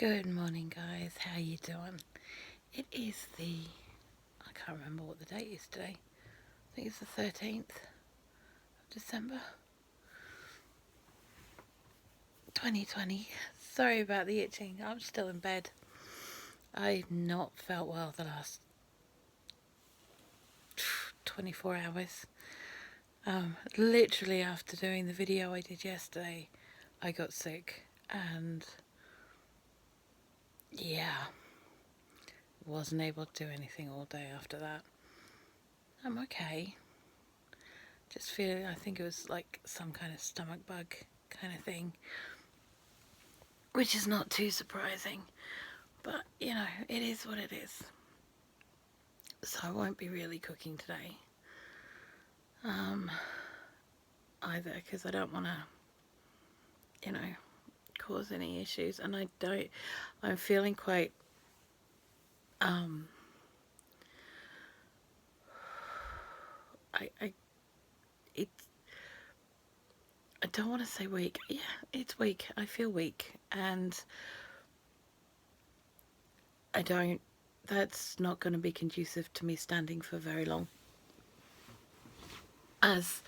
Good morning, guys. How you doing? It is I can't remember what the date is today. I think it's the 13th of December 2020. Sorry about the itching. I'm still in bed. I've not felt well the last 24 hours. Literally after doing the video I did yesterday, I got sick and yeah, wasn't able to do anything all day after that. I'm okay. Just feeling, I think it was like some kind of stomach bug kind of thing, which is not too surprising, but you know, it is what it is. So I won't be really cooking today, either, because I don't want to, you know, cause any issues, and I'm feeling quite, I don't want to say weak. Yeah, it's weak. I feel weak, and that's not going to be conducive to me standing for very long, as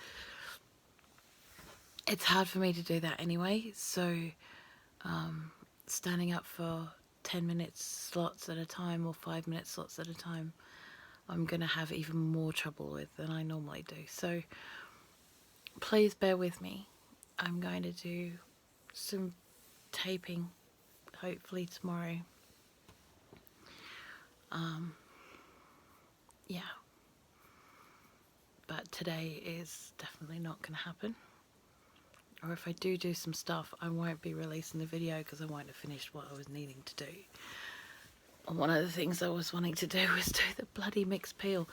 it's hard for me to do that anyway. So standing up for 10 minutes slots at a time or 5 minute slots at a time, I'm going to have even more trouble with than I normally do. So please bear with me. I'm going to do some taping hopefully tomorrow. Yeah, but today is definitely not going to happen. Or if I do some stuff, I won't be releasing the video because I won't have finished what I was needing to do. And one of the things I was wanting to do was do the bloody mixed peel.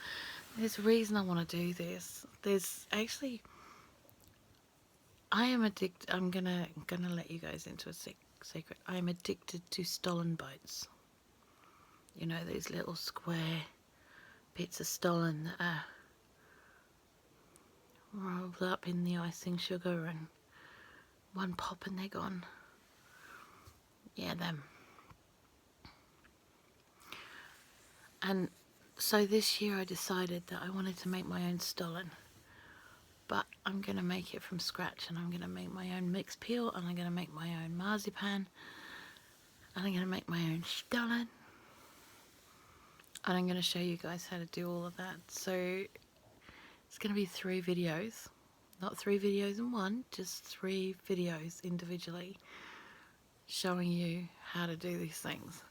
There's a reason I want to do this. There's actually, I am addicted. I'm gonna let you guys into a secret. I am addicted to stollen bites. You know, these little square bits of stollen that are rolled up in the icing sugar, and one pop and they're gone. Yeah, them. And so this year I decided that I wanted to make my own stollen, but I'm going to make it from scratch, and I'm going to make my own mixed peel, and I'm going to make my own marzipan, and I'm going to make my own stollen, and I'm going to show you guys how to do all of that. So it's going to be 3 videos, not 3 videos in one, just 3 videos individually showing you how to do these things.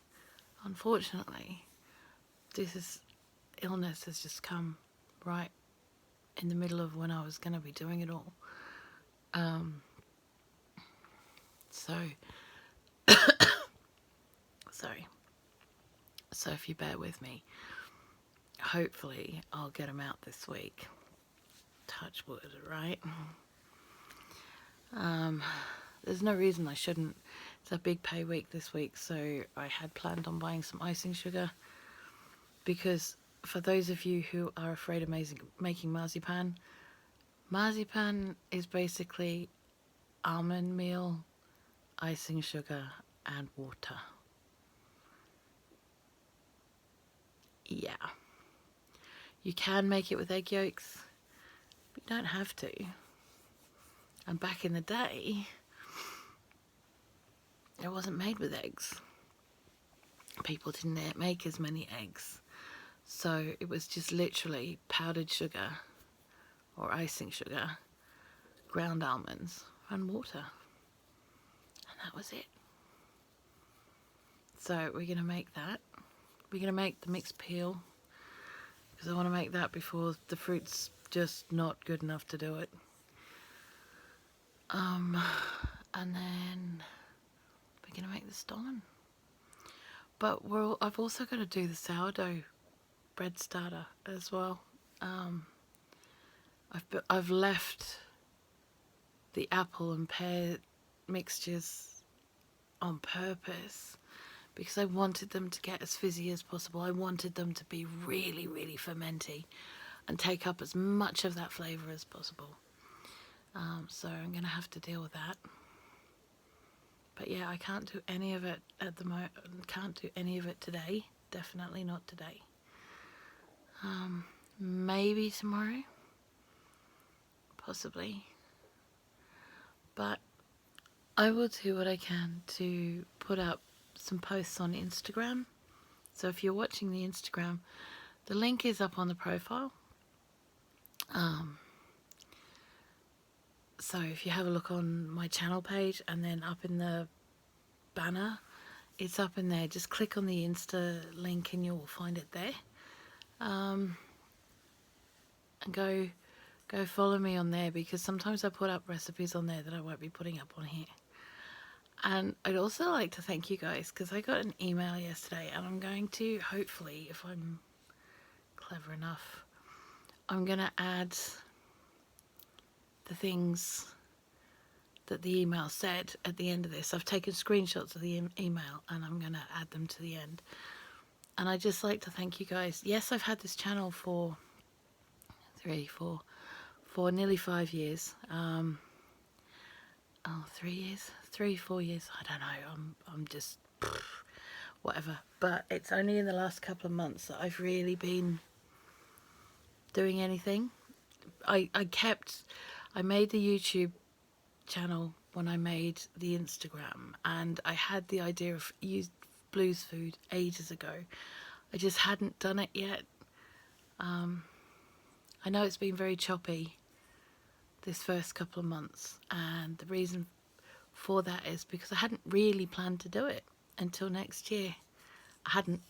Unfortunately, illness has just come right in the middle of when I was going to be doing it all. So sorry. So if you bear with me, hopefully I'll get them out this week. Touch wood, right? There's no reason I shouldn't. It's a big pay week this week, so I had planned on buying some icing sugar, because for those of you who are afraid of making marzipan is basically almond meal, icing sugar, and water. Yeah. You can make it with egg yolks, but you don't have to. And back in the day, it wasn't made with eggs. People didn't make as many eggs. So it was just literally powdered sugar or icing sugar, ground almonds, and water. And that was it. So we're going to make that. We're going to make the mixed peel, because I want to make that before the fruit's just not good enough to do it. And then we're going to make the stollen. But I've also got to do the sourdough bread starter as well. I've left the apple and pear mixtures on purpose because I wanted them to get as fizzy as possible. I wanted them to be really, really fermenty and take up as much of that flavour as possible. So I'm going to have to deal with that. But yeah, I can't do any of it at the moment. Can't do any of it today. Definitely not today. Maybe tomorrow. Possibly. But I will do what I can to put up some posts on Instagram. So if you're watching the Instagram, the link is up on the profile. So if you have a look on my channel page and then up in the banner, it's up in there. Just click on the Insta link and you'll find it there. And go follow me on there, because sometimes I put up recipes on there that I won't be putting up on here. And I'd also like to thank you guys, because I got an email yesterday, and I'm going to, hopefully, if I'm clever enough, I'm going to add the things that the email said at the end of this. I've taken screenshots of the email and I'm going to add them to the end. And I'd just like to thank you guys. Yes, I've had this channel for nearly 5 years. 3 years? 4 years? I don't know. I'm just whatever. But it's only in the last couple of months that I've really been doing anything. I made the YouTube channel when I made the Instagram, and I had the idea of blues food ages ago. I just hadn't done it yet. I know it's been very choppy this first couple of months, and the reason for that is because I hadn't really planned to do it until next year. I hadn't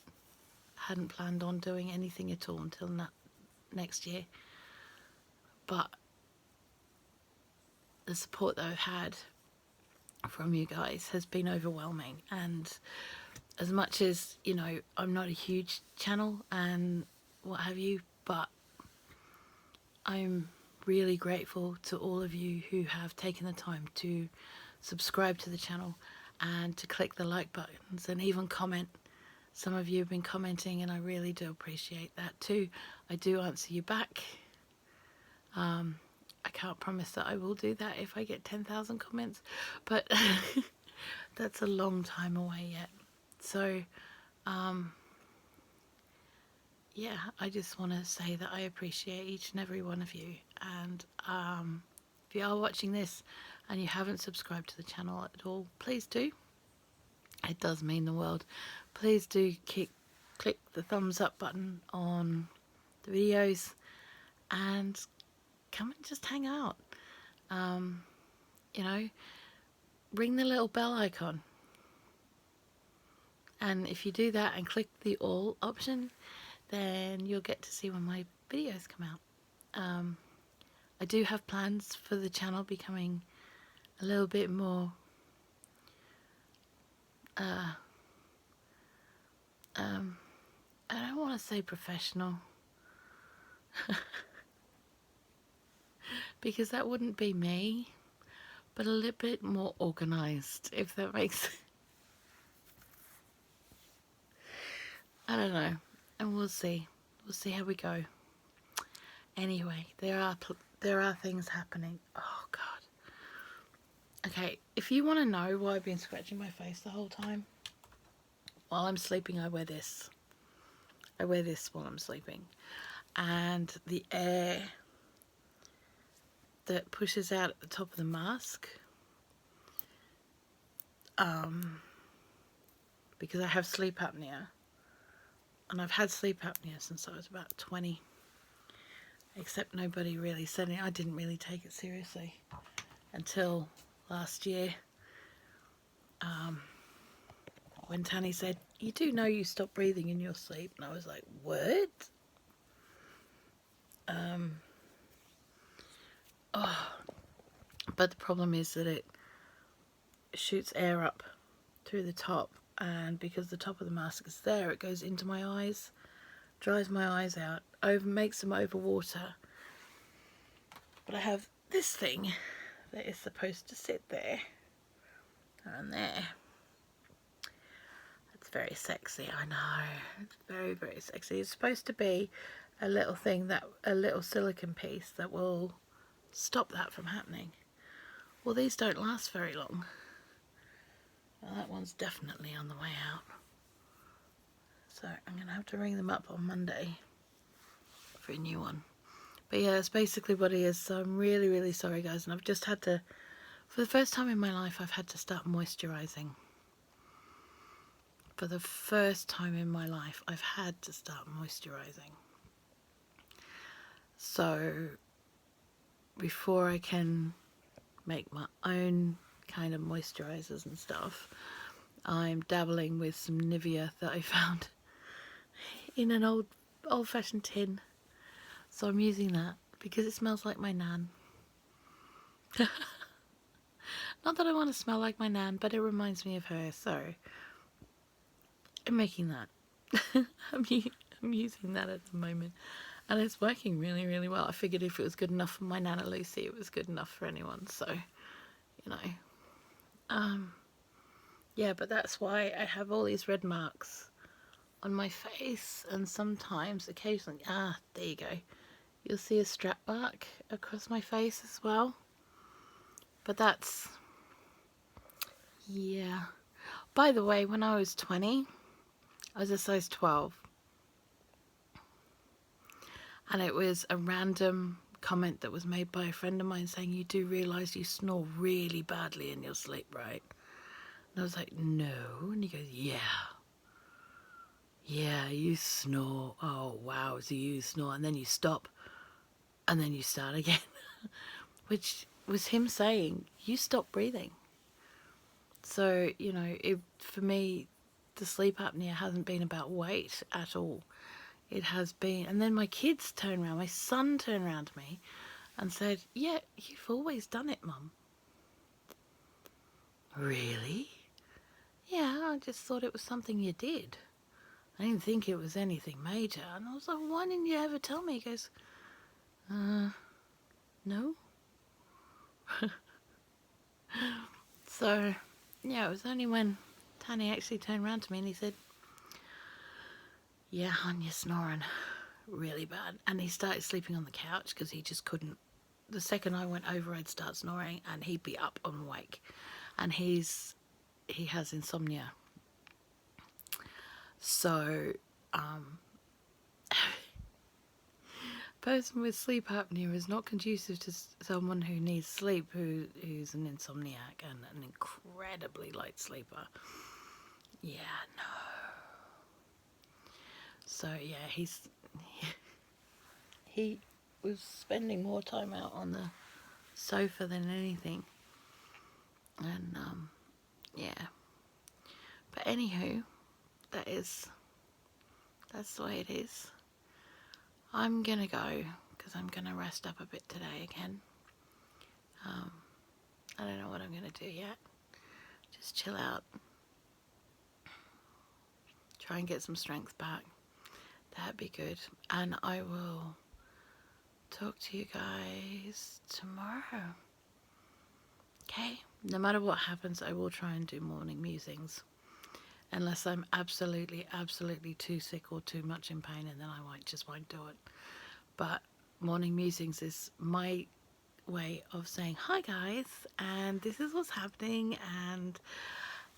planned on doing anything at all until next year. But the support that I've had from you guys has been overwhelming, and as much as, you know, I'm not a huge channel and what have you, but I'm really grateful to all of you who have taken the time to subscribe to the channel and to click the like buttons and even comment. Some of you have been commenting, and I really do appreciate that too. I do answer you back. I can't promise that I will do that if I get 10,000 comments, but that's a long time away yet. So yeah, I just want to say that I appreciate each and every one of you. And if you are watching this and you haven't subscribed to the channel at all, please do. It does mean the world. Please do click the thumbs up button on the videos and come and just hang out. You know, ring the little bell icon. And if you do that and click the all option, then you'll get to see when my videos come out. I do have plans for the channel becoming a little bit more I don't want to say professional because that wouldn't be me, but a little bit more organized, if that makes I don't know, and we'll see how we go. Anyway, there are things happening. Oh god. Okay, if you want to know why I've been scratching my face the whole time, while I'm sleeping I wear this while I'm sleeping, and the air that pushes out at the top of the mask, because I have sleep apnea, and I've had sleep apnea since I was about 20, except nobody really said it. I didn't really take it seriously until last year, when Tanny said, "You do know you stop breathing in your sleep?" And I was like, "What?" But the problem is that it shoots air up through the top, and because the top of the mask is there, it goes into my eyes, dries my eyes out, makes them over water. But I have this thing that is supposed to sit there and there. It's very sexy, I know. It's very, very sexy. It's supposed to be a little thing, a little silicone piece that will stop that from happening. Well, these don't last very long. Well, that one's definitely on the way out. So I'm going to have to ring them up on Monday for a new one. But yeah, that's basically what it is. So I'm really, really sorry, guys. And I've just had to, for the first time in my life, I've had to start moisturising. For the first time in my life, I've had to start moisturising. So before I can make my own kind of moisturisers and stuff, I'm dabbling with some Nivea that I found in an old-fashioned tin. So I'm using that because it smells like my nan. Not that I want to smell like my nan, but it reminds me of her, so I'm making that. I'm using that at the moment, and it's working really, really well. I figured if it was good enough for my Nana Lucy, it was good enough for anyone, so, you know. Yeah, but that's why I have all these red marks on my face, and sometimes, occasionally, there you go. You'll see a strap mark across my face as well. But that's, yeah. By the way, when I was 20, I was a size 12. And it was a random comment that was made by a friend of mine saying, you do realise you snore really badly in your sleep, right? And I was like, no. And he goes, yeah. Yeah, you snore. Oh, wow, so you snore. And then you stop. And then you start again. Which was him saying, you stop breathing. So, you know, for me, the sleep apnea hasn't been about weight at all. It has been. And then my kids turned around, my son turned around to me and said, yeah, you've always done it, Mum. Really? Yeah, I just thought it was something you did. I didn't think it was anything major. And I was like, why didn't you ever tell me? He goes, no. So, yeah, it was only when Tani actually turned around to me and he said, yeah, hon, you're snoring really bad. And he started sleeping on the couch because he just couldn't. The second I went over, I'd start snoring and he'd be up and awake. And he has insomnia. So, person with sleep apnea is not conducive to someone who needs sleep, who's an insomniac and an incredibly light sleeper. Yeah, no. So yeah, he was spending more time out on the sofa than anything, and yeah. But anywho, that's the way it is. I'm gonna go because I'm gonna rest up a bit today again. I don't know what I'm gonna do yet. Just chill out, try and get some strength back. That'd be good. And I will talk to you guys tomorrow. Okay? No matter what happens, I will try and do morning musings. Unless I'm absolutely, absolutely too sick or too much in pain, and then I won't do it. But morning musings is my way of saying, hi guys, and this is what's happening, and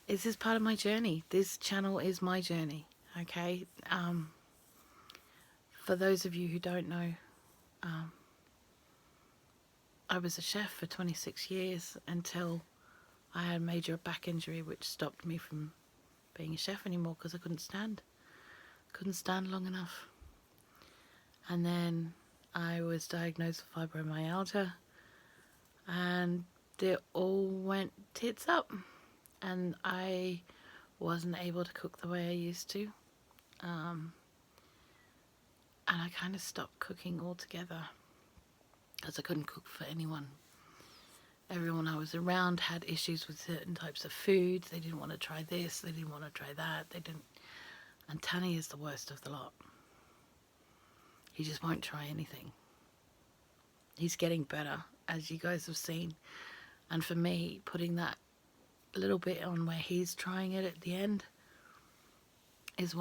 this is part of my journey. This channel is my journey, okay? For those of you who don't know, I was a chef for 26 years until I had a major back injury which stopped me from being a chef anymore because I couldn't stand long enough. And then I was diagnosed with fibromyalgia and it all went tits up and I wasn't able to cook the way I used to, and I kind of stopped cooking altogether because I couldn't cook for anyone. Everyone I was around had issues with certain types of foods. They didn't want to try this, they didn't want to try that, and Tanny is the worst of the lot. He just won't try anything. He's getting better, as you guys have seen. And for me, putting that little bit on where he's trying it at the end is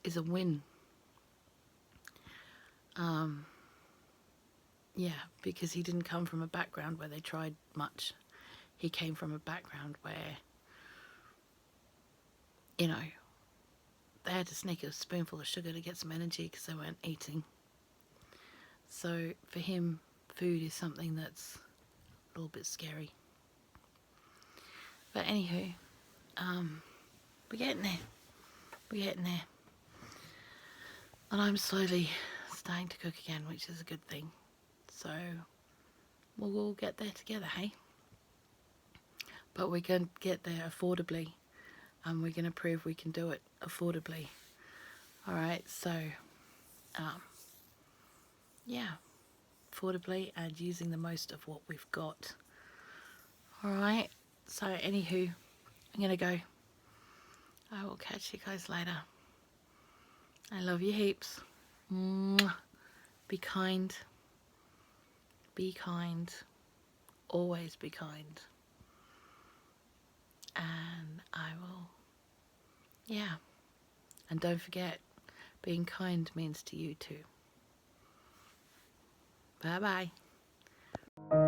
is a win. Yeah, because he didn't come from a background where they tried much. he came from a background where, you know, they had to sneak a spoonful of sugar to get some energy because they weren't eating. So for him, food is something that's a little bit scary. But anywho, we're getting there. We're getting there. And I'm slowly starting to cook again, which is a good thing. So we'll all get there together, hey? But we're going to get there affordably, and we're going to prove we can do it affordably. Alright, so, yeah, affordably and using the most of what we've got. Alright, so anywho, I'm going to go. I will catch you guys later. I love you heaps. Mwah. Be kind. Be kind. Always be kind. And I will, yeah. And don't forget, being kind means to you too. Bye bye.